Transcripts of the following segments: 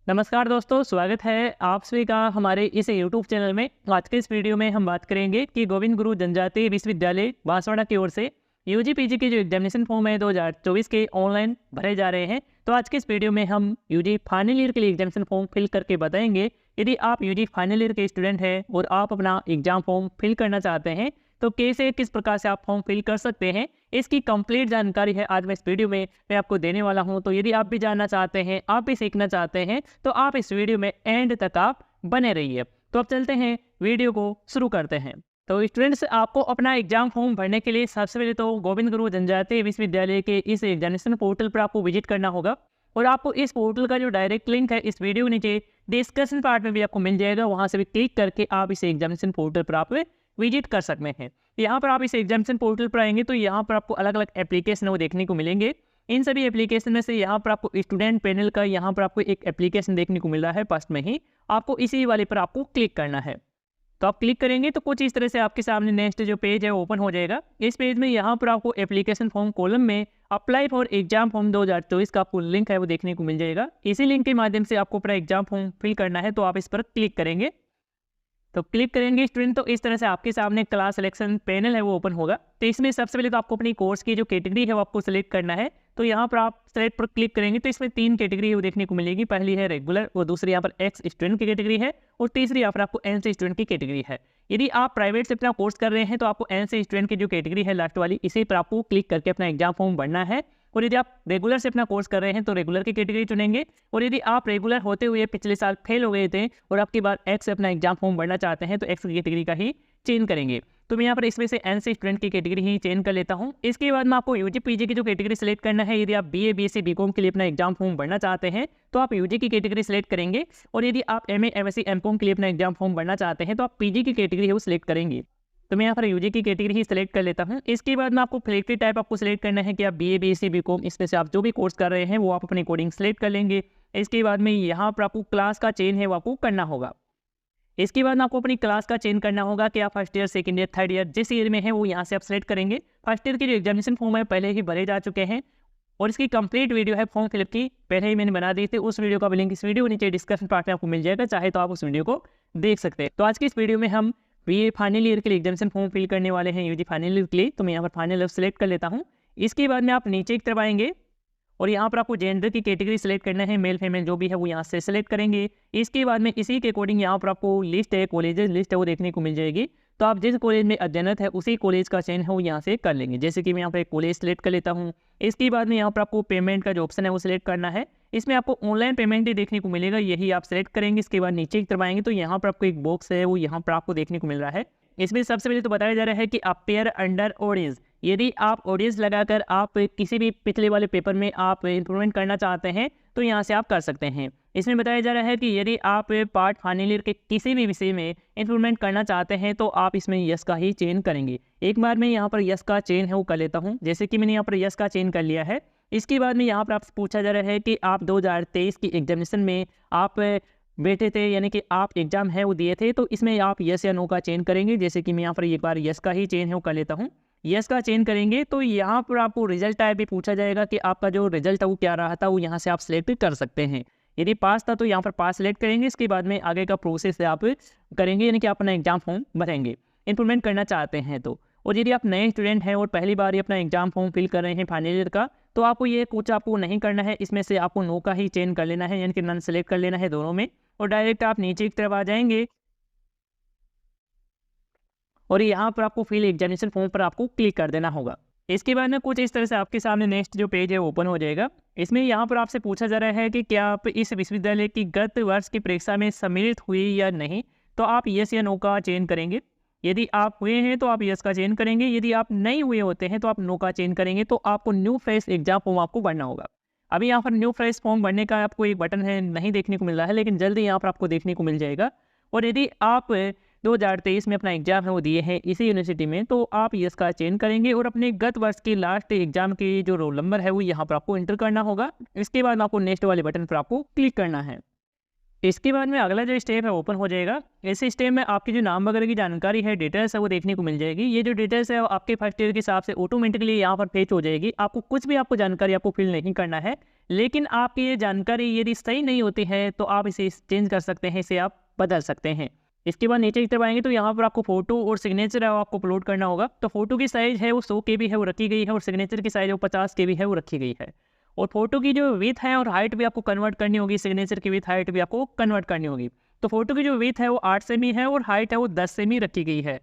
नमस्कार दोस्तों, स्वागत है आप सभी का हमारे इस यूट्यूब चैनल में। आज के इस वीडियो में हम बात करेंगे कि गोविंद गुरु जनजातीय विश्वविद्यालय बांसवाड़ा की ओर से यूजी पीजी के जो एग्जामिनेशन फॉर्म है 2024 के ऑनलाइन भरे जा रहे हैं। तो आज के इस वीडियो में हम यूजी फाइनल ईयर के लिए एग्जामिनेशन फॉर्म फिल करके बताएंगे। यदि आप यूजी फाइनल ईयर के स्टूडेंट हैं और आप अपना एग्जाम फॉर्म फिल करना चाहते हैं तो कैसे किस प्रकार से आप फॉर्म फिल कर सकते हैं, इसकी कंप्लीट जानकारी है आज मैं इस वीडियो में मैं आपको देने वाला हूं। तो यदि आप भी जानना चाहते हैं, आप भी सीखना चाहते हैं तो आप इस वीडियो में एंड तक आप बने रहिए। तो अब चलते हैं, वीडियो को शुरू करते हैं। तो स्टूडेंट्स, आपको अपना एग्जाम फॉर्म भरने के लिए सबसे पहले तो गोविंद गुरु जनजातीय विश्वविद्यालय के इस एग्जामिनेशन पोर्टल पर आपको विजिट करना होगा और आपको इस पोर्टल का जो डायरेक्ट लिंक है इस वीडियो के नीचे डिस्कशन पार्ट में भी आपको मिल जाएगा। वहां से भी क्लिक करके आप इस एग्जामिनेशन पोर्टल पर आप विजिट कर सकते हैं। यहाँ पर आप इस एग्जामिनेशन पोर्टल पर आएंगे तो यहाँ पर आपको अलग अलग एप्लीकेशन वो देखने को मिलेंगे। इन सभी एप्लीकेशन में से यहाँ पर आपको स्टूडेंट पैनल का यहाँ पर आपको एक एप्लीकेशन देखने को मिल रहा है फर्स्ट में ही, आपको इसी वाले पर आपको क्लिक करना है। तो आप क्लिक करेंगे तो कुछ इस तरह से आपके सामने नेक्स्ट जो पेज है ओपन हो जाएगा। इस पेज में यहाँ पर आपको एप्लीकेशन फॉर्म कॉलम में अप्लाई फॉर एग्जाम फॉर्म 2024 का आपको लिंक है वो देखने को मिल जाएगा। इसी लिंक के माध्यम से आपको अपना एग्जाम फॉर्म फिल करना है, तो आप इस पर क्लिक करेंगे। तो क्लिक करेंगे स्टूडेंट तो इस तरह से आपके सामने क्लास सिलेक्शन पैनल है वो ओपन होगा। तो इसमें सबसे पहले तो आपको अपनी कोर्स की जो कैटेगरी है वो आपको सिलेक्ट करना है। तो यहाँ पर आप सेलेक्ट पर क्लिक करेंगे तो इसमें 3 कैटेगरी वो देखने को मिलेगी। पहली है रेगुलर, और दूसरी यहाँ पर एक्स स्टूडेंट की कैटेगरी है, और तीसरी यहाँ पर आपको एनसी स्टूडेंट की कैटेगरी है। यदि आप प्राइवेट से अपना कोर्स कर रहे हैं तो आपको एनसी स्टूडेंट की जो कैटेगरी है लास्ट वाली, इसी पर आपको क्लिक करके अपना एग्जाम फॉर्म भरना है। और यदि आप रेगुलर से अपना कोर्स कर रहे हैं तो रेगुलर की कैटेगरी चुनेंगे। और यदि आप रेगुलर होते हुए पिछले साल फेल हो गए थे और आपकी बार एक्स से अपना एग्जाम फॉर्म भरना चाहते हैं तो एक्स की कैटेगरी का ही चेंज करेंगे। तो मैं यहाँ पर इसमें से एनसी स्टूडेंट की कैटेगरी ही चेंज कर लेता हूँ। इसके बाद में आपको यूजी पीजी की जो कैटेगरी सेलेक्ट करना है। यदि आप बीए बीएससी बीकॉम के लिए अपना एग्जाम फॉर्म भरना चाहते हैं तो आप यूजी की कैटेगरी सेलेक्ट करेंगे, और यदि आप एमए एमएससी एमकॉम के लिए अपना एग्जाम फॉर्म भरना चाहते हैं तो आप पीजी की कैटेगरी है वो सिलेक्ट करेंगे। तो मैं यहाँ पर यूजी की कैटेगरी ही सिलेक्ट कर लेता हूँ। इसके बाद में आपको सिलेक्टेड टाइप आपको सिलेक्ट करना है कि आप बीए बीएससी बीकॉम इसमें से आप जो भी कोर्स कर रहे हैं वो आप अपनी कोडिंग सेलेक्ट कर लेंगे। इसके बाद में यहाँ पर आपको क्लास का चेंज है वो आपको करना होगा। इसके बाद में आपको अपनी क्लास का चेंज करना होगा कि आप first year, second year, third year जिस ईयर में है वो यहाँ से आप सेलेक्ट करेंगे। फर्स्ट ईयर की जो एग्जामिनेशन फॉर्म है पहले ही भरे जा चुके हैं और इसकी कंप्लीट वीडियो है फॉर्म फिलअप की पहले ही मैंने बना दी थी। उस वीडियो का लिंक इस वीडियो नीचे डिस्क्रिप्शन पार्ट में आपको मिल जाएगा, चाहे तो आप उस वीडियो को देख सकते हैं। तो आज की इस वीडियो में हम बीए फाइनल ईयर के लिए एग्जामिनेशन फॉर्म फिल करने वाले हैं यूजी फाइनल ईयर के लिए। तो मैं यहाँ पर फाइनल ईयर सेलेक्ट कर लेता हूँ। इसके बाद में आप नीचे की तरफ आएंगे और यहाँ पर आपको जेंडर की कैटेगरी सेलेक्ट करना है, मेल फीमेल जो भी है वो यहाँ से सेलेक्ट करेंगे। इसके बाद में इसी के अकॉर्डिंग यहाँ पर आपको लिस्ट है, कॉलेजेस लिस्ट है वो देखने को मिल जाएगी। तो आप जिस कॉलेज में अध्ययनरत है उसी कॉलेज का चयन है वो यहाँ से कर लेंगे। जैसे कि मैं यहाँ पर एक कॉलेज सेलेक्ट कर लेता हूँ। इसके बाद में यहाँ पर आपको पेमेंट का जो ऑप्शन है वो सिलेक्ट करना है। इसमें आपको ऑनलाइन पेमेंट ही देखने को मिलेगा, यही आप सेलेक्ट करेंगे। इसके बाद नीचे की तरफ आएंगे तो यहाँ पर आपको एक बॉक्स है वो यहाँ पर आपको देखने को मिल रहा है। इसमें सबसे पहले तो बताया जा रहा है कि अपेयर अंडर ऑडियंस। यदि आप ऑडियंस लगाकर आप किसी भी पिछले वाले पेपर में आप इंप्रूवमेंट करना चाहते हैं तो यहाँ से आप कर सकते हैं। इसमें बताया जा रहा है कि यदि आप पार्ट फाइनल ईयर के किसी भी विषय में इंप्रूवमेंट करना चाहते हैं तो आप इसमें यस का ही चयन करेंगे। एक बार मैं यहाँ पर यस का चयन है वो कर लेता हूँ। जैसे कि मैंने यहाँ पर यस का चयन कर लिया है। इसके बाद में यहाँ पर आपसे पूछा जा रहा है कि आप 2023 की एग्जामिनेशन में आप बैठे थे, यानी कि आप एग्जाम है वो दिए थे, तो इसमें आप यस या नो का चेंज करेंगे। जैसे कि मैं यहाँ पर एक बार यस का ही चेंज है वो कर लेता हूँ। यस का चेंज करेंगे तो यहाँ पर आपको रिजल्ट टाइप भी पूछा जाएगा कि आपका जो रिजल्ट है वो क्या रहा था, वो यहाँ से आप सिलेक्ट कर सकते हैं। यदि पास था तो यहाँ पर पास सिलेक्ट करेंगे। इसके बाद में आगे का प्रोसेस आप करेंगे, यानी कि आप अपना एग्जाम फॉर्म भरेंगे इंप्रूवमेंट करना चाहते हैं तो। और यदि आप नए स्टूडेंट हैं और पहली बार ही अपना एग्जाम फॉर्म फिल कर रहे हैं फाइनल ईयर का, तो आपको ये कुछ आपको नहीं करना है। इसमें से आपको नो का ही चेंज कर लेना है, यानी कि नन सेलेक्ट कर लेना है दोनों में, और डायरेक्ट आप नीचे की तरफ आ जाएंगे और यहाँ पर आपको फिल एग्जामिनेशन फॉर्म पर आपको क्लिक कर देना होगा। इसके बाद में कुछ इस तरह से आपके सामने नेक्स्ट जो पेज है ओपन हो जाएगा। इसमें यहाँ पर आपसे पूछा जा रहा है कि क्या आप इस विश्वविद्यालय की गत वर्ष की परीक्षा में सम्मिलित हुए या नहीं, तो आप यस या नो का चयन करेंगे। यदि आप हुए हैं तो आप यस का चयन करेंगे, यदि आप नहीं हुए होते हैं तो आप नो का चयन करेंगे। तो आपको न्यू फ्रेश एग्जाम फॉर्म आपको भरना होगा। अभी यहाँ पर न्यू फ्रेश फॉर्म भरने का आपको एक बटन है नहीं देखने को मिल रहा है, लेकिन जल्दी यहाँ पर आपको देखने को मिल जाएगा। और यदि आप 2023 में अपना एग्जाम है वो दिए हैं इसी यूनिवर्सिटी में, तो आप यस का चयन करेंगे और अपने गत वर्ष की लास्ट एग्जाम की जो रोल नंबर है वो यहाँ पर आपको एंटर करना होगा। इसके बाद आपको नेक्स्ट वाले बटन पर आपको क्लिक करना है। इसके बाद में अगला जो स्टेप है ओपन हो जाएगा। इस स्टेप में आपकी जो नाम वगैरह की जानकारी है, डिटेल्स है, वो देखने को मिल जाएगी। ये जो डिटेल्स है वो आपके फर्स्ट ईयर के हिसाब से ऑटोमेटिकली यहाँ पर फेच हो जाएगी। आपको कुछ भी आपको जानकारी आपको फिल नहीं करना है, लेकिन आपकी ये जानकारी यदि सही नहीं होती है तो आप इसे चेंज कर सकते हैं, इसे आप बदल सकते हैं। इसके बाद नीचे की तरफ आएंगे तो यहाँ पर आपको फोटो और सिग्नेचर है वो आपको अपलोड करना होगा। तो फोटो की साइज़ है वो 100 KB है वो रखी गई है, और सिग्नेचर की साइज़ वो 50 KB है वो रखी गई है। और फोटो की जो विथ है और हाइट भी आपको कन्वर्ट करनी होगी, सिग्नेचर की विथ हाइट भी आपको कन्वर्ट करनी होगी। तो फोटो की जो विथ है वो 8 सेमी है और हाइट है वो 10 सेमी रखी गई है,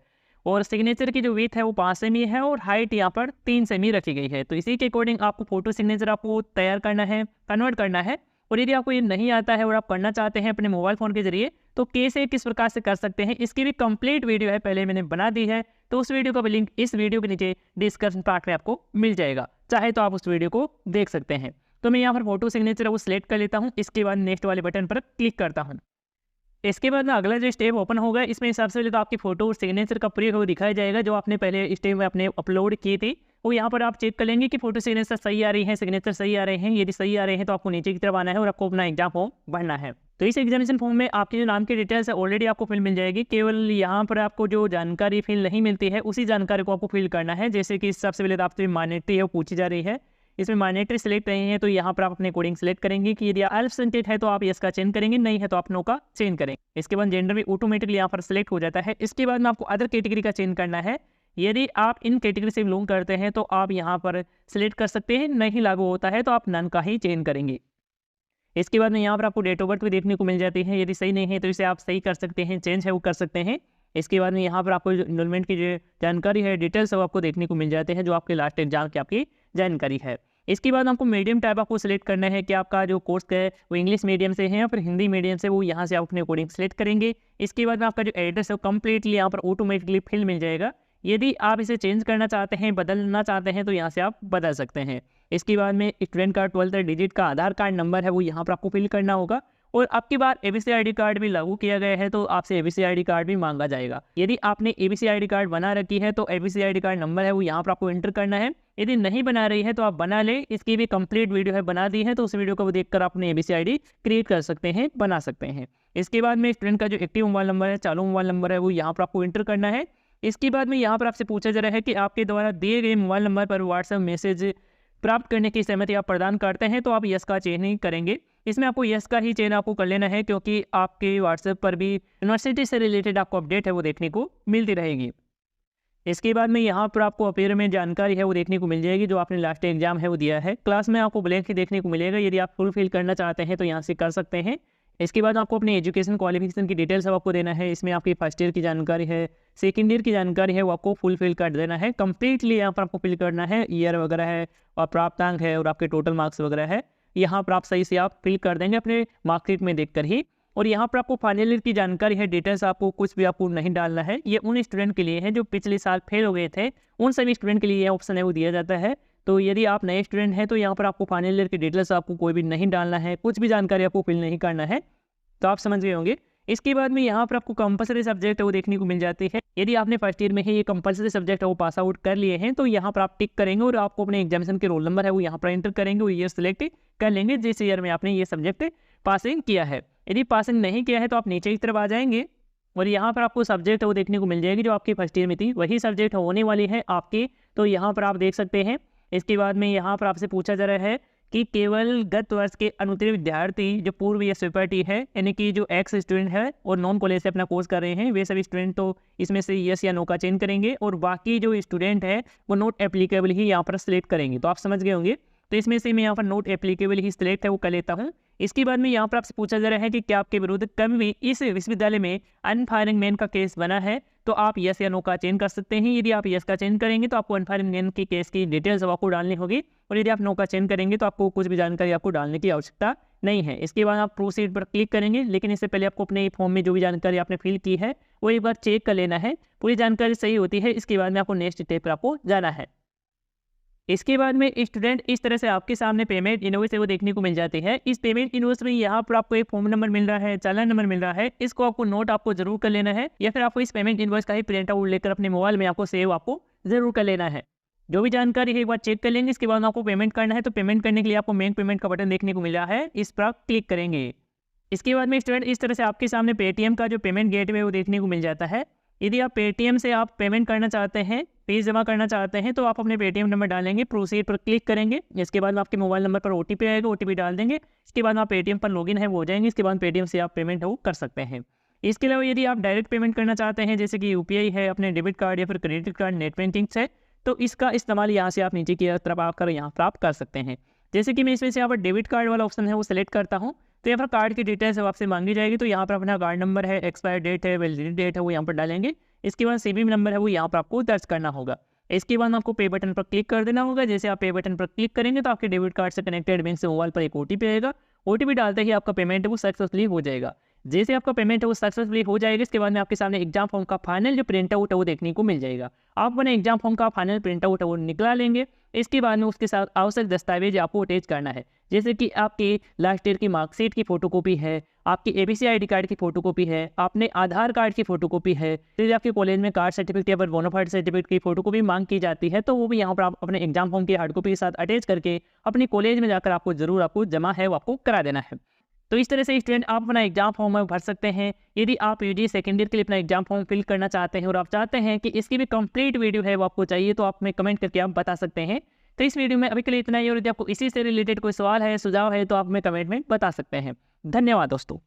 और सिग्नेचर की जो विथ है वो 5 सेमी है और हाइट यहाँ पर 3 सेमी रखी गई है। तो इसी के अकॉर्डिंग आपको फोटो सिग्नेचर आपको तैयार करना है, कन्वर्ट करना है। और यदि आपको ये नहीं आता है और आप करना चाहते हैं अपने मोबाइल फ़ोन के जरिए, तो कैसे किस प्रकार से कर सकते हैं, इसकी भी कंप्लीट वीडियो है, पहले मैंने बना दी है। तो उस वीडियो का भी लिंक इस वीडियो के नीचे डिस्क्रिप्शन पार्ट में आपको मिल जाएगा, चाहे तो आप उस वीडियो को देख सकते हैं। तो मैं यहाँ पर फोटो सिग्नेचर वो सिलेक्ट कर लेता हूँ। इसके बाद नेक्स्ट वाले बटन पर क्लिक करता हूँ। इसके बाद में अगला जो स्टेप ओपन होगा, इसमें सबसे पहले तो आपकी फोटो और सिग्नेचर का प्रूफ वो दिखाया जाएगा, जो आपने पहले स्टेप में अपने अपलोड की थी। वो यहाँ पर आप चेक कर लेंगे कि फोटो सिग्नेचर सही आ रही है, सिग्नेचर सही आ रहे हैं। यदि सही आ रहे हैं तो आपको नीचे की तरफ आना है और आपको अपना एग्जाम फॉर्म भरना है। तो इस एग्जामिनेशन फॉर्म में आपके जो नाम की डिटेल्स है ऑलरेडी आपको फिल मिल जाएगी। केवल यहाँ पर आपको जो जानकारी फिल नहीं मिलती है उसी जानकारी को आपको फिल करना है। जैसे कि सबसे पहले तो आपसे मान्यता है वो पूछी जा रही है। इसमें माइनॉरिटी सिलेक्ट रहे हैं तो यहाँ पर आप अपने कोडिंग सेलेक्ट करेंगे कि यदि अल्पसंख्यक है तो आप यस का चेंज करेंगे, नहीं है तो आप नो का चेंज करेंगे। इसके बाद जेंडर भी ऑटोमेटिकली यहाँ पर सिलेक्ट हो जाता है। इसके बाद में आपको अदर कैटेगरी का चेंज करना है। यदि आप इन कैटेगरी से बिलोंग करते हैं तो आप यहाँ पर सिलेक्ट कर सकते हैं, नहीं लागू होता है तो आप नन का ही चेंज करेंगे। इसके बाद में यहाँ पर आपको डेट ऑफ बर्थ भी देखने को मिल जाती है। यदि सही नहीं है तो इसे आप सही कर सकते हैं, चेंज है वो कर सकते हैं। इसके बाद में यहाँ पर आपको इनरोलमेंट की जो जानकारी है, डिटेल्स है वो आपको देखने को मिल जाते हैं, जो आपके लास्ट एग्जाम की आपकी जानकारी है। इसके बाद आपको मीडियम टाइप आपको सिलेक्ट करना है कि आपका जो कोर्स है वो इंग्लिश मीडियम से है या फिर हिंदी मीडियम से, वो यहाँ से आप अपने अकॉर्डिंग सेलेक्ट करेंगे। इसके बाद में आपका जो एड्रेस है वो कम्प्लीटली यहाँ पर ऑटोमेटिकली फिल मिल जाएगा। यदि आप इसे चेंज करना चाहते हैं, बदलना चाहते हैं, तो यहाँ से आप बदल सकते हैं। इसके बाद में स्टूडेंट का 12th डिजिट का आधार कार्ड नंबर है वो यहाँ पर आपको फिल करना होगा। और आपकी बार एबीसी आईडी कार्ड भी लागू किया गया है तो आपसे एबीसी आईडी कार्ड भी मांगा जाएगा। यदि आपने एबीसी आईडी कार्ड बना रखी है तो एबीसी आईडी कार्ड नंबर है वो यहाँ पर आपको एंटर करना है। यदि नहीं बना रही है तो आप बना ले, इसकी भी कंप्लीट वीडियो है बना दी है, तो उस वीडियो को देखकर आप अपनी एबीसी आईडी क्रिएट कर सकते हैं, बना सकते हैं। इसके बाद में स्टूडेंट का जो एक्टिव मोबाइल नंबर है, चालू मोबाइल नंबर है, वो यहाँ पर आपको एंटर करना है। इसके बाद में यहाँ पर आपसे पूछा जा रहा है कि आपके द्वारा दिए गए मोबाइल नंबर पर व्हाट्सएप मैसेज प्राप्त करने की सहमति आप प्रदान करते हैं, तो आप यस का चयन ही करेंगे। इसमें आपको यस का ही चयन आपको कर लेना है, क्योंकि आपके व्हाट्सएप पर भी यूनिवर्सिटी से रिलेटेड आपको अपडेट है वो देखने को मिलती रहेगी। इसके बाद में यहाँ पर आपको अपेयर में जानकारी है वो देखने को मिल जाएगी, जो आपने लास्ट एग्जाम है वो दिया है। क्लास में आपको ब्लैंक ही देखने को मिलेगा। यदि आप फुल फिल करना चाहते हैं तो यहाँ से कर सकते हैं। इसके बाद आपको अपनी एजुकेशन क्वालिफिकेशन की डिटेल्स आपको देना है। इसमें आपकी फर्स्ट ईयर की जानकारी है, सेकेंड ईयर की जानकारी है, वो आपको फुल फिल कर देना है। कंप्लीटली यहाँ पर आपको फिल करना है। ईयर वगैरह है और प्राप्तांक है और आपके टोटल मार्क्स वगैरह है, यहाँ पर आप सही से आप फिल कर देंगे अपने मार्कशीट में देखकर ही। और यहाँ पर आपको फाइनल ईयर की जानकारी है, डिटेल्स आपको कुछ भी आपको नहीं डालना है। ये उन स्टूडेंट के लिए है जो पिछले साल फेल हो गए थे, उन सभी स्टूडेंट के लिए ये ऑप्शन है वो दिया जाता है। तो यदि आप नए स्टूडेंट हैं तो यहाँ पर आपको फाइनल ईयर की डिटेल्स आपको कोई भी नहीं डालना है, कुछ भी जानकारी आपको फिल नहीं करना है। तो आप समझ गए होंगे। इसके बाद में यहाँ पर आपको कंपलसरी सब्जेक्ट है वो देखने को मिल जाती है। यदि आपने फर्स्ट ईयर में ही ये कंपलसरी सब्जेक्ट है वो पास आउट कर लिए हैं तो यहाँ पर आप टिक करेंगे और आपको अपने एग्जामिनेशन के रोल नंबर है वो यहाँ पर एंटर करेंगे, वो ईयर सेलेक्ट कर लेंगे जिस ईयर में आपने ये सब्जेक्ट पासिंग किया है। यदि पासिंग नहीं किया है तो आप नीचे की तरफ आ जाएंगे और यहाँ पर आपको सब्जेक्ट है वो देखने को मिल जाएगी जो आपकी फर्स्ट ईयर में थी, वही सब्जेक्ट होने वाली है आपकी। तो यहाँ पर आप देख सकते हैं। इसके बाद में यहाँ पर आपसे पूछा जा रहा है कि केवल गत वर्ष के अनुत्तीर्ण विद्यार्थी जो पूर्व या स्वीकृति है, यानी कि जो एक्स स्टूडेंट है और नॉन कॉलेज से अपना कोर्स कर रहे हैं, वे सभी स्टूडेंट तो इसमें से यस या नो का चेंज करेंगे और बाकी जो स्टूडेंट है वो नॉट एप्लीकेबल ही यहाँ पर सिलेक्ट करेंगे। तो आप समझ गए होंगे। तो इसमें से मैं यहाँ पर नॉट एप्लीकेबल ही सिलेक्ट है वो कर लेता हूँ। इसके बाद में यहाँ पर आपसे पूछा जा रहा है कि क्या आपके विरुद्ध कभी भी इस विश्वविद्यालय में अनफायरिंग मैन का केस बना है, तो आप यस या नो का चेंज कर सकते हैं। यदि आप यस का चेंज करेंगे तो आपको अनफायरिंग मैन की केस की डिटेल्स आपको डालनी होगी, और यदि आप नो का चेंज करेंगे तो आपको कुछ भी जानकारी आपको डालने की आवश्यकता नहीं है। इसके बाद आप प्रोसीड पर क्लिक करेंगे, लेकिन इससे पहले आपको अपने फॉर्म में जो भी जानकारी आपने फिल की है वो एक बार चेक कर लेना है, पूरी जानकारी सही होती है। इसके बाद में आपको नेक्स्ट स्टेप पर आपको जाना है। इसके बाद में स्टूडेंट इस तरह से आपके सामने पेमेंट इनवॉइस है वो देखने को मिल जाती है। इस पेमेंट इनवॉइस में यहाँ पर आपको एक फॉर्म नंबर मिल रहा है, चालान नंबर मिल रहा है, इसको आपको नोट आपको जरूर कर लेना है, या फिर आपको इस पेमेंट इनवॉइस का ही प्रिंट आउट लेकर अपने मोबाइल में आपको सेव आपको जरूर कर लेना है। जो भी जानकारी है एक बार चेक कर लेंगे। इसके बाद आपको पेमेंट करना है, तो पेमेंट करने के लिए आपको मेक पेमेंट का बटन देखने को मिल रहा है, इस पर आप क्लिक करेंगे। इसके बाद में स्टूडेंट इस तरह से आपके सामने पेटीएम का जो पेमेंट गेटवे वो देखने को मिल जाता है। यदि आप पेटीएम से आप पेमेंट करना चाहते हैं, फीस जमा करना चाहते हैं, तो आप अपने पेटीएम नंबर डालेंगे, प्रोसीड पर क्लिक करेंगे। इसके बाद आपके मोबाइल नंबर पर ओटीपी आएगा, ओटीपी डाल देंगे। इसके बाद आप पेटीएम पर लॉगिन है वो हो जाएंगे। इसके बाद पेटीएम से आप पेमेंट है वो कर सकते हैं। इसके अलावा यदि आप डायरेक्ट पेमेंट करना चाहते हैं, जैसे कि यूपीआई है, अपने डेबिट कार्ड या फिर क्रेडिट कार्ड, नेट बैंकिंग से, तो इसका इस्तेमाल यहाँ से आप नीचे की तरफ आकर यहाँ पर आप कर सकते हैं। जैसे कि मैं इसमें से यहाँ पर डेबिट कार्ड वाला ऑप्शन है वो सेलेक्ट करता हूँ, तो यहाँ पर कार्ड की डिटेल्स आपसे मांगी जाएगी। तो यहाँ पर अपना कार्ड नंबर है, एक्सपायर डेट है, वैलिडिटी डेट है वो यहाँ पर डालेंगे। इसके बाद सीवीवी नंबर है वो यहाँ पर आपको दर्ज करना होगा। इसके बाद आपको पे बटन पर क्लिक कर देना होगा। जैसे आप पे बटन पर क्लिक करेंगे तो आपके डेबिट कार्ड से कनेक्टेड बैंक से मोबाइल पर एक ओटीपी आएगा। ओटीपी डालते ही आपका पेमेंट है वो सक्सेसफुली हो जाएगा। जैसे आपका पेमेंट है वो सक्सेसफुली हो जाएगा, इसके बाद में आपके सामने एग्जाम फॉर्म का फाइनल जो प्रिंट आउट है वो देखने को मिल जाएगा। आप अपने एग्जाम फॉर्म का फाइनल प्रिंट आउट है वो निकला लेंगे। इसके बाद में उसके साथ आवश्यक दस्तावेज आपको अटैच करना है, जैसे कि आपकी लास्ट ईयर की मार्कशीट की फोटोकॉपी है, आपकी एबीसी आईडी कार्ड की फोटोकॉपी है, अपने आधार कार्ड की फोटोकॉपी है। यदि आपके कॉलेज में कार्ड सर्टिफिकेट या फिर बोनाफाइड सर्टिफिकेट की फोटोकॉपी मांग की जाती है, तो वो भी यहाँ पर आप अपने एग्जाम फॉर्म की हार्ड कॉपी के साथ अटैच करके अपनी कॉलेज में जाकर आपको जमा है वो आपको करा देना है। तो इस तरह से स्टूडेंट आप अपना एग्जाम फॉर्म भर सकते हैं। यदि आप यूजी सेकेंड ईयर के लिए अपना एग्जाम फॉर्म फिल करना चाहते हैं और आप चाहते हैं कि इसकी भी कंप्लीट वीडियो है वो आपको चाहिए, तो आप हमें कमेंट करके आप बता सकते हैं। तो इस वीडियो में अभी के लिए इतना ही, और यदि आपको इसी से रिलेटेड कोई सवाल है, सुझाव है, तो आप हमें कमेंट में बता सकते हैं। धन्यवाद दोस्तों।